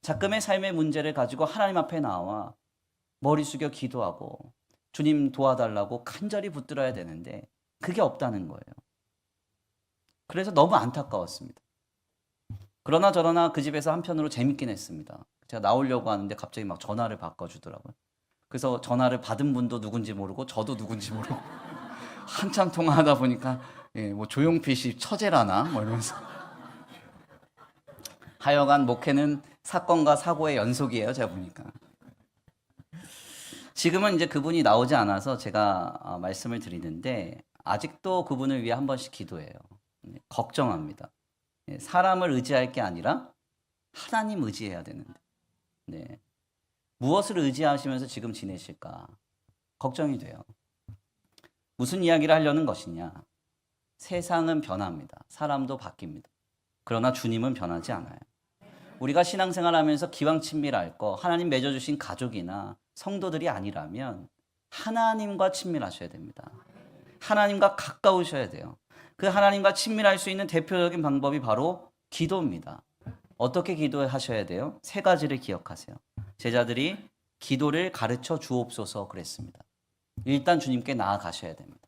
자금의 삶의 문제를 가지고 하나님 앞에 나와 머리 숙여 기도하고 주님 도와달라고 간절히 붙들어야 되는데 그게 없다는 거예요. 그래서 너무 안타까웠습니다. 그러나 저러나 그 집에서 한편으로 재밌긴 했습니다. 제가 나오려고 하는데 갑자기 막 전화를 바꿔주더라고요. 그래서 전화를 받은 분도 누군지 모르고 저도 누군지 모르고 한참 통화하다 보니까 뭐 조용필 씨 처제라나 뭐 이러면서 하여간 목회는 사건과 사고의 연속이에요. 제가 보니까. 지금은 이제 그분이 나오지 않아서 제가 말씀을 드리는데 아직도 그분을 위해 한 번씩 기도해요. 걱정합니다. 사람을 의지할 게 아니라 하나님 의지해야 되는데 무엇을 의지하시면서 지금 지내실까 걱정이 돼요. 무슨 이야기를 하려는 것이냐. 세상은 변합니다. 사람도 바뀝니다. 그러나 주님은 변하지 않아요. 우리가 신앙생활하면서 기왕 친밀할 거 하나님 맺어주신 가족이나 성도들이 아니라면 하나님과 친밀하셔야 됩니다. 하나님과 가까우셔야 돼요. 그 하나님과 친밀할 수 있는 대표적인 방법이 바로 기도입니다. 어떻게 기도하셔야 돼요? 세 가지를 기억하세요. 제자들이 기도를 가르쳐 주옵소서 그랬습니다. 일단 주님께 나아가셔야 됩니다.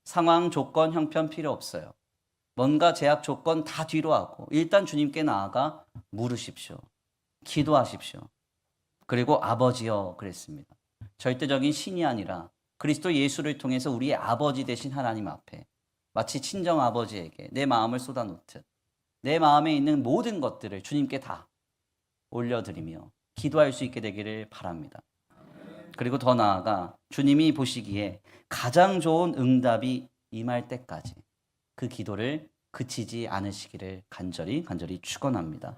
상황, 조건, 형편 필요 없어요. 뭔가 제약 조건 다 뒤로 하고 일단 주님께 나아가 물으십시오. 기도하십시오. 그리고 아버지여 그랬습니다. 절대적인 신이 아니라 그리스도 예수를 통해서 우리의 아버지 되신 하나님 앞에 마치 친정 아버지에게 내 마음을 쏟아놓듯 내 마음에 있는 모든 것들을 주님께 다 올려드리며 기도할 수 있게 되기를 바랍니다. 그리고 더 나아가 주님이 보시기에 가장 좋은 응답이 임할 때까지 그 기도를 그치지 않으시기를 간절히 축원합니다.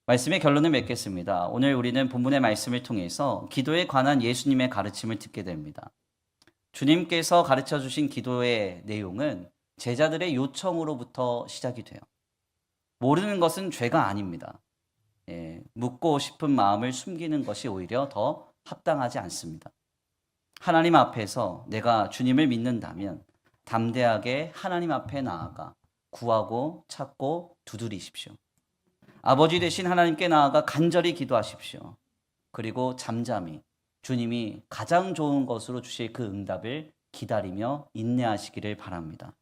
말씀의 결론을 맺겠습니다. 오늘 우리는 본문의 말씀을 통해서 기도에 관한 예수님의 가르침을 듣게 됩니다. 주님께서 가르쳐 주신 기도의 내용은 제자들의 요청으로부터 시작이 돼요. 모르는 것은 죄가 아닙니다. 묻고 싶은 마음을 숨기는 것이 오히려 더 합당하지 않습니다. 하나님 앞에서 내가 주님을 믿는다면 담대하게 하나님 앞에 나아가 구하고 찾고 두드리십시오. 아버지 되신 하나님께 나아가 간절히 기도하십시오. 그리고 잠잠히 주님이 가장 좋은 것으로 주실 그 응답을 기다리며 인내하시기를 바랍니다.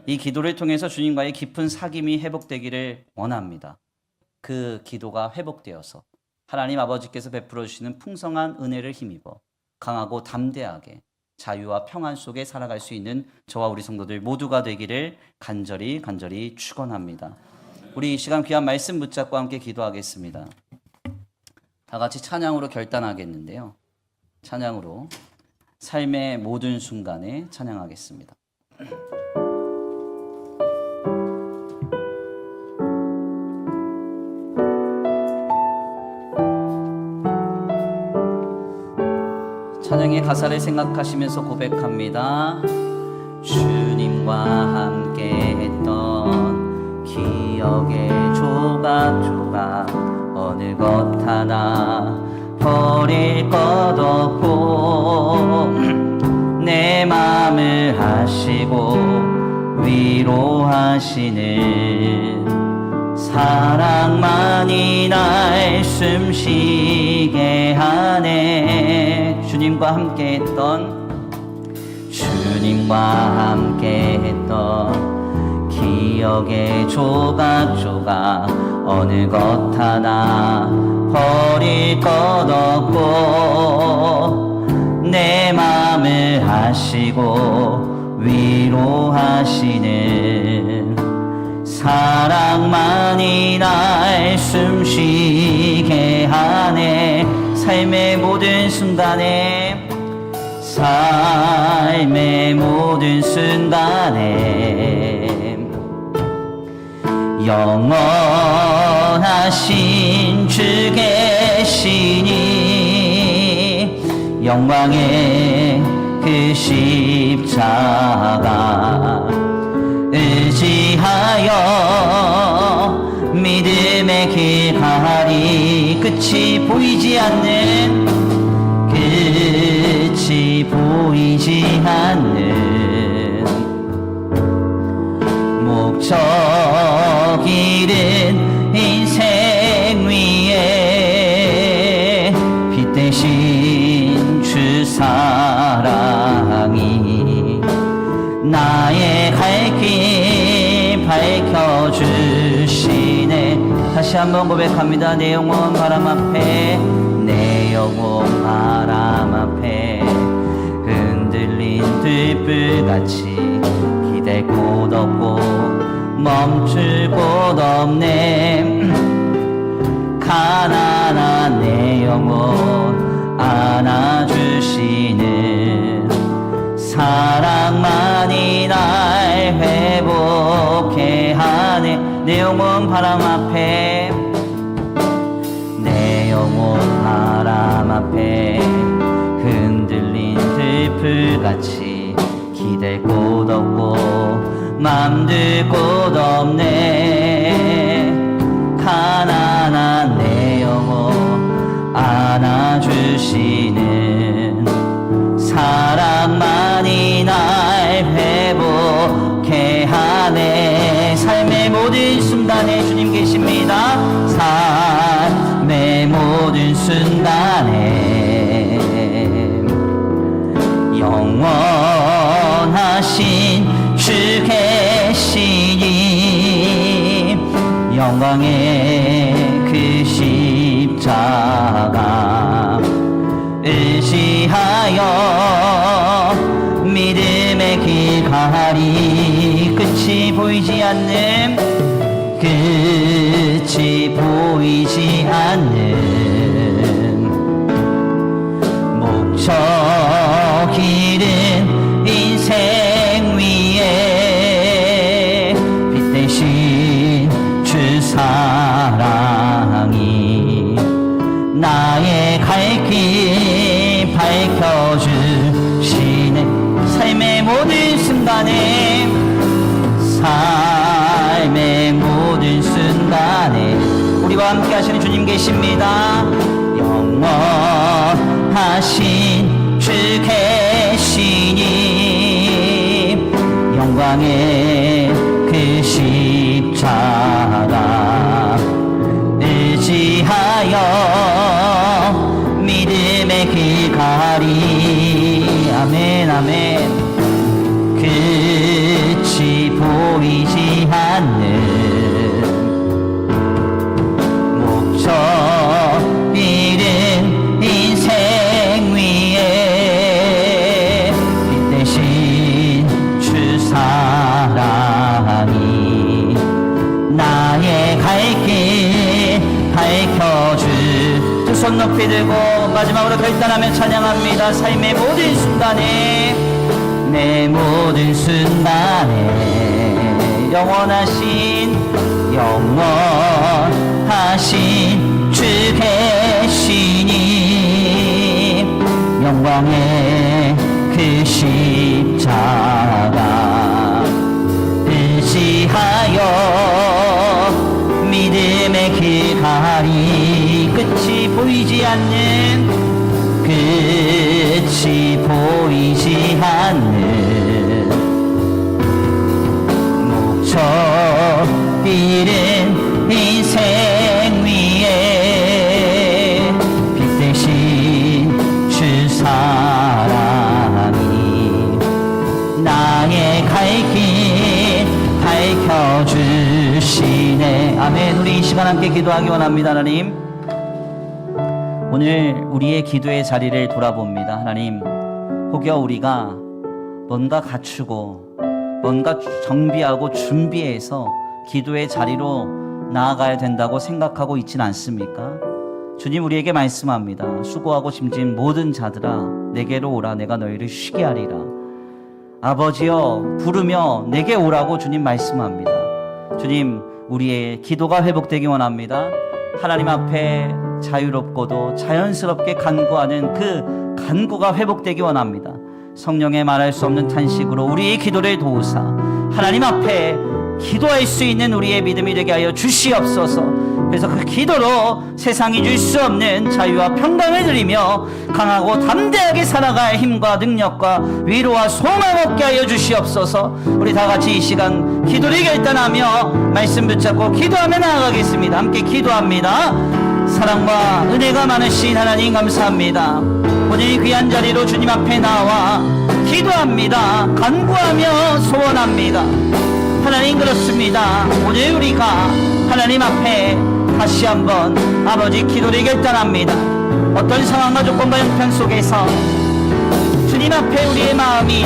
이 기도를 통해서 주님과의 깊은 사귐이 회복되기를 원합니다. 그 기도가 회복되어서 하나님 아버지께서 베풀어 주시는 풍성한 은혜를 힘입어 강하고 담대하게 자유와 평안 속에 살아갈 수 있는 저와 우리 성도들 모두가 되기를 간절히 축원합니다. 우리 이 시간 귀한 말씀 붙잡고 함께 기도하겠습니다. 다 같이 찬양으로 결단하겠는데요. 찬양으로 삶의 모든 순간에 찬양하겠습니다. 찬양의 가사를 생각하시면서 고백합니다. 주님과 함께 했던 기억의 조각조각 어느 것 하나 버릴 것 없고 내 맘을 하시고 위로하시는 사랑만이 날 숨쉬게 하네. 주님과 함께 했던 기억의 조각조각 어느 것 하나 버릴 것 없고 내 맘을 하시고 위로하시는 사랑만이 날 숨쉬게 하네. 삶의 모든 순간에 삶의 모든 순간에 영원하신 주 계시니 영광의 그 십자가 의지하여 믿음의 길 가리. 끝이 보이지 않는 끝이 보이지 않는 목적 잃은 인생 위에 빛 대신 주 사랑이 나의 갈 길 밝혀주시네. 다시 한번 고백합니다. 내 영혼 바람 앞에, 내 영혼 바람 앞에 흔들린 들불같이 기댈 곳 없고 멈출 곳 없네. 가난한 내 영혼 안아주시는 사랑만이 날 회복해 하네. 내 영혼 바람 앞에, 내 영혼 바람 앞에 흔들린 들불같이 기댈 곳 없고 맘들 곳 없네. 가난한 내 영혼 안아주시는 사랑만이 날 회복해 하네. 삶의 모든 순간에 주님 계십니다. 삶의 모든 순간에 영원하신 주 계시니 영광의 그 십자가 의지하여 믿음의 길 가리. 끝이 보이지 않는 끝이 보이지 않는 목적 잃은 인생 위에 빛 대신 주 사랑이 나의 갈 길 밝혀주시네. 삶의 모든 순간에, 삶의 모든 순간에 우리와 함께 하시는 주님 계십니다. 영원하신 주 계시니 영광의 그 십자가 의지하여 믿음의 길 가리. 아멘 아멘. 끝이 보이지 않는 목적 잃은 인생 위에 빛 대신 주 사랑이 나의 갈 길 밝혀주. 두 손 높이 들고 마지막으로 결단하며 찬양합니다. 삶의 모든 순간에, 내 모든 순간에 영원하신 주 계시니 영광의 그 십자가 의지하여 믿음의 길 가리. 끝이 보이지 않는, 끝이 보이지 않는 목적 잃은 인생 위에 빛 대신 주 사랑이 나의 갈 길 밝혀주시네. 아멘. 우리 이 시간 함께 기도하기 원합니다. 하나님, 오늘 우리의 기도의 자리를 돌아봅니다. 하나님, 혹여 우리가 뭔가 갖추고 뭔가 정비하고 준비해서 기도의 자리로 나아가야 된다고 생각하고 있진 않습니까? 주님 우리에게 말씀합니다. 수고하고 짐진 모든 자들아 내게로 오라 내가 너희를 쉬게 하리라. 아버지여 부르며 내게 오라고 주님 말씀합니다. 주님 우리의 기도가 회복되기 원합니다. 하나님 앞에 자유롭고도 자연스럽게 간구하는 그 간구가 회복되기 원합니다. 성령의 말할 수 없는 탄식으로 우리의 기도를 도우사 하나님 앞에 기도할 수 있는 우리의 믿음이 되게 하여 주시옵소서. 그래서 그 기도로 세상이 줄 수 없는 자유와 평강을 드리며 강하고 담대하게 살아갈 힘과 능력과 위로와 소망을 얻게 하여 주시옵소서. 우리 다 같이 이 시간 기도를 결단하며 말씀 붙잡고 기도하며 나아가겠습니다. 함께 기도합니다. 사랑과 은혜가 많으신 하나님 감사합니다. 오늘 이 귀한 자리로 주님 앞에 나와 기도합니다. 간구하며 소원합니다. 하나님 그렇습니다. 오늘 우리가 하나님 앞에 다시 한번 아버지 기도를 결단합니다. 어떤 상황과 조건과 형편 속에서 주님 앞에 우리의 마음이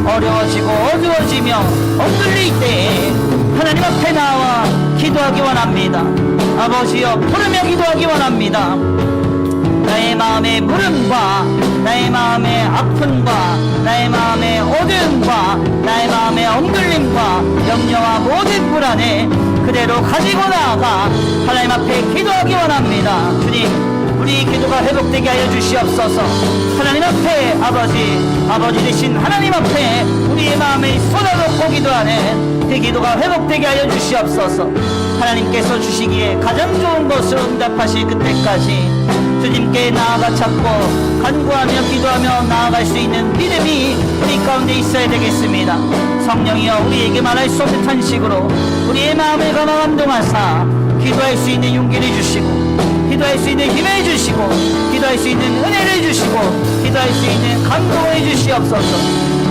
어려워지고 어두워지며 엇들릴 때에 하나님 앞에 나와 기도하기 원합니다. 아버지여 부르며 기도하기 원합니다. 나의 마음의 물음과 나의 마음의 아픔과 나의 마음의 어두움과 나의 마음의 엉들림과 염려와 모든 불안을 그대로 가지고 나아가 하나님 앞에 기도하기 원합니다. 주님 우리 기도가 회복되게 하여 주시옵소서. 하나님 앞에 아버지 되신 하나님 앞에 우리의 마음을 쏟아놓고 기도하는 그 기도가 회복되게 하여 주시옵소서. 하나님께서 주시기에 가장 좋은 것을 응답하실 그때까지 주님께 나아가 찾고 간구하며 기도하며 나아갈 수 있는 믿음이 우리 가운데 있어야 되겠습니다. 성령이여 우리에게 말할 수 없는 탄식으로 우리의 마음을 감동하사 기도할 수 있는 용기를 주시고 기도할 수 있는 힘을 주시고 기도할 수 있는 은혜를 주시고 기도할 수 있는 감동을 주시옵소서.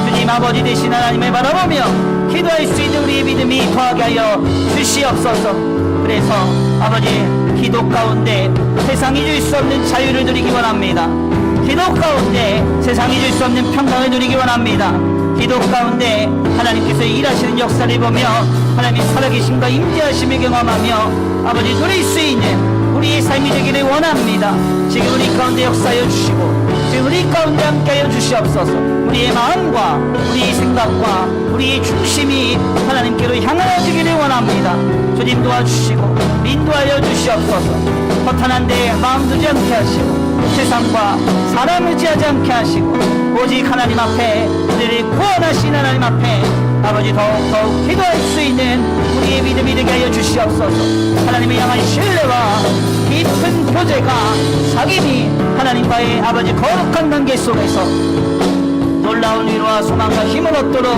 주님 아버지 되신 하나님을 바라보며 기도할 수 있는 우리의 믿음이 더하게 하여 주시옵소서. 그래서 아버지 기도 가운데 세상이 줄 수 없는 자유를 누리기 원합니다. 기도 가운데 세상이 줄 수 없는 평강을 누리기 원합니다. 기도 가운데 하나님께서 일하시는 역사를 보며 하나님의 살아계심과 임재하심을 경험하며 아버지 누릴 수 있는 우리의 삶이 되기를 원합니다. 지금 우리 가운데 역사하여 주시고 지금 우리 가운데 함께하여 주시옵소서. 우리의 마음과 우리의 생각과 우리의 중심이 하나님께로 향하여지기를 원합니다. 주님 도와주시고 인도하여 주시옵소서. 허탄한 데에 마음 두지 않게 하시고 세상과 사람 의지하지 않게 하시고 오직 하나님 앞에 우리를 구원하신 하나님 앞에 아버지 더욱 기도할 수 있는 우리의 믿음이 되게 하여 주시옵소서. 하나님을 향한 신뢰와 깊은 교제가 사귐이 하나님과의 아버지 거룩한 관계 속에서 놀라운 위로와 소망과 힘을 얻도록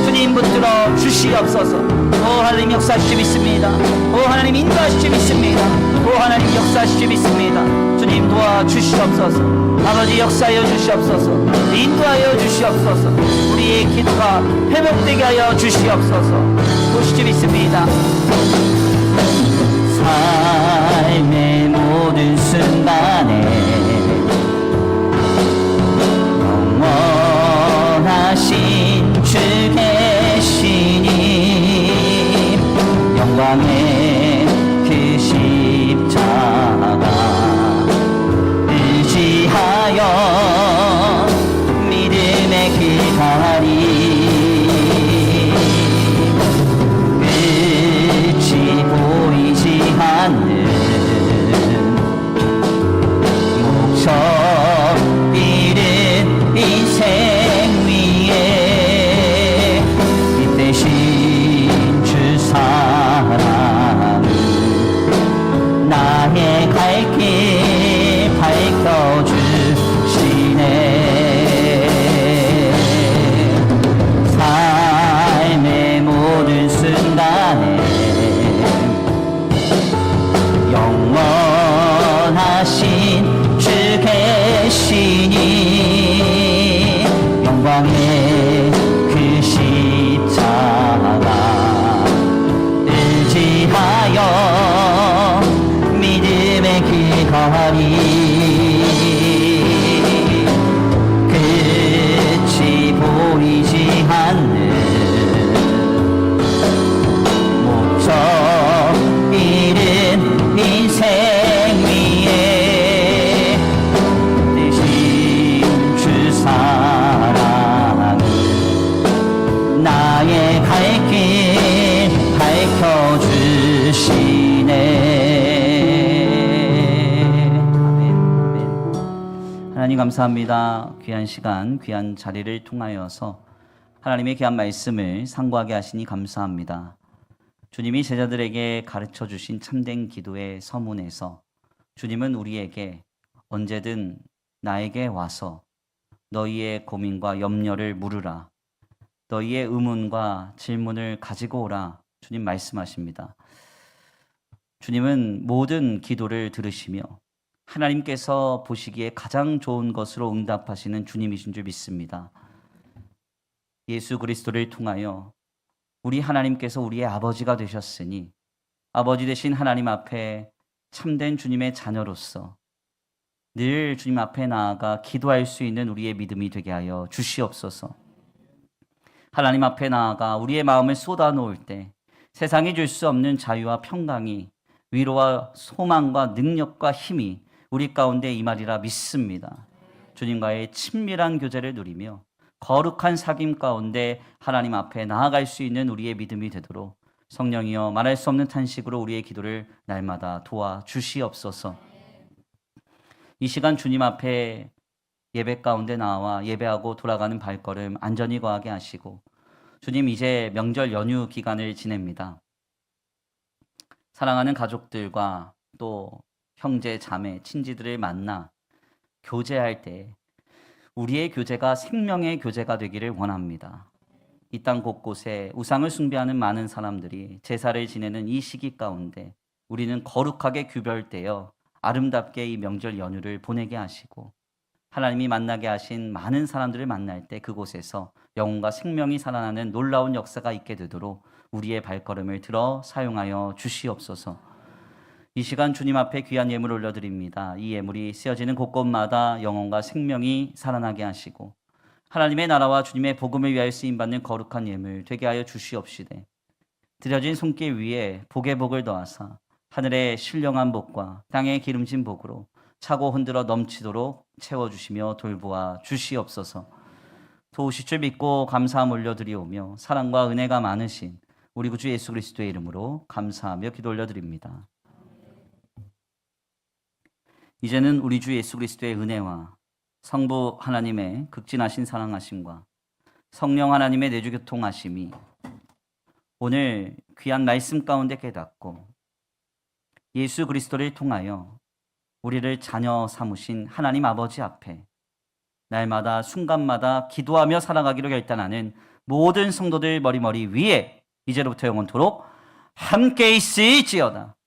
주님 붙들어 주시옵소서. 오 하나님 역사하시지 믿습니다. 오 하나님 인도하시지 믿습니다. 오 하나님 역사하시지 믿습니다. 주님 도와주시옵소서. 아버지 역사하여 주시옵소서. 인도하여 주시옵소서. 우리의 기도가 회복되게 하여 주시옵소서. 보시지 믿습니다. 삶의 모든 순간에 영원하신 주 계시니 영광의 그 십자가 의지하여 믿음의 그 다리 끝이 보이지 않는 하나님 감사합니다. 귀한 시간, 귀한 자리를 통하여서 하나님의 귀한 말씀을 상고하게 하시니 감사합니다. 주님이 제자들에게 가르쳐 주신 참된 기도의 서문에서 주님은 우리에게 언제든 나에게 와서 너희의 고민과 염려를 물으라. 너희의 의문과 질문을 가지고 오라. 주님 말씀하십니다. 주님은 모든 기도를 들으시며 하나님께서 보시기에 가장 좋은 것으로 응답하시는 주님이신 줄 믿습니다. 예수 그리스도를 통하여 우리 하나님께서 우리의 아버지가 되셨으니 아버지 되신 하나님 앞에 참된 주님의 자녀로서 늘 주님 앞에 나아가 기도할 수 있는 우리의 믿음이 되게 하여 주시옵소서. 하나님 앞에 나아가 우리의 마음을 쏟아놓을 때 세상이 줄 수 없는 자유와 평강이 위로와 소망과 능력과 힘이 우리 가운데 임하리라 믿습니다. 주님과의 친밀한 교제를 누리며 거룩한 사귐 가운데 하나님 앞에 나아갈 수 있는 우리의 믿음이 되도록 성령이여 말할 수 없는 탄식으로 우리의 기도를 날마다 도와 주시옵소서. 이 시간 주님 앞에 예배 가운데 나와 예배하고 돌아가는 발걸음 안전히 거하게 하시고 주님 이제 명절 연휴 기간을 지냅니다. 사랑하는 가족들과 또 형제, 자매, 친지들을 만나 교제할 때 우리의 교제가 생명의 교제가 되기를 원합니다. 이 땅 곳곳에 우상을 숭배하는 많은 사람들이 제사를 지내는 이 시기 가운데 우리는 거룩하게 규별되어 아름답게 이 명절 연휴를 보내게 하시고 하나님이 만나게 하신 많은 사람들을 만날 때 그곳에서 영혼과 생명이 살아나는 놀라운 역사가 있게 되도록 우리의 발걸음을 들어 사용하여 주시옵소서. 이 시간 주님 앞에 귀한 예물 올려드립니다. 이 예물이 쓰여지는 곳곳마다 영혼과 생명이 살아나게 하시고 하나님의 나라와 주님의 복음을 위하여 쓰임받는 거룩한 예물 되게 하여 주시옵시되 드려진 손길 위에 복의 복을 더하사 하늘의 신령한 복과 땅의 기름진 복으로 차고 흔들어 넘치도록 채워주시며 돌보아 주시옵소서. 도우실 줄 믿고 감사함 올려드리오며 사랑과 은혜가 많으신 우리 구주 예수 그리스도의 이름으로 감사하며 기도 올려드립니다. 이제는 우리 주 예수 그리스도의 은혜와 성부 하나님의 극진하신 사랑하심과 성령 하나님의 내주교통하심이 오늘 귀한 말씀 가운데 깨닫고 예수 그리스도를 통하여 우리를 자녀 삼으신 하나님 아버지 앞에 날마다 순간마다 기도하며 살아가기로 결단하는 모든 성도들 머리머리 위에 이제로부터 영원토록 함께 있을지어다.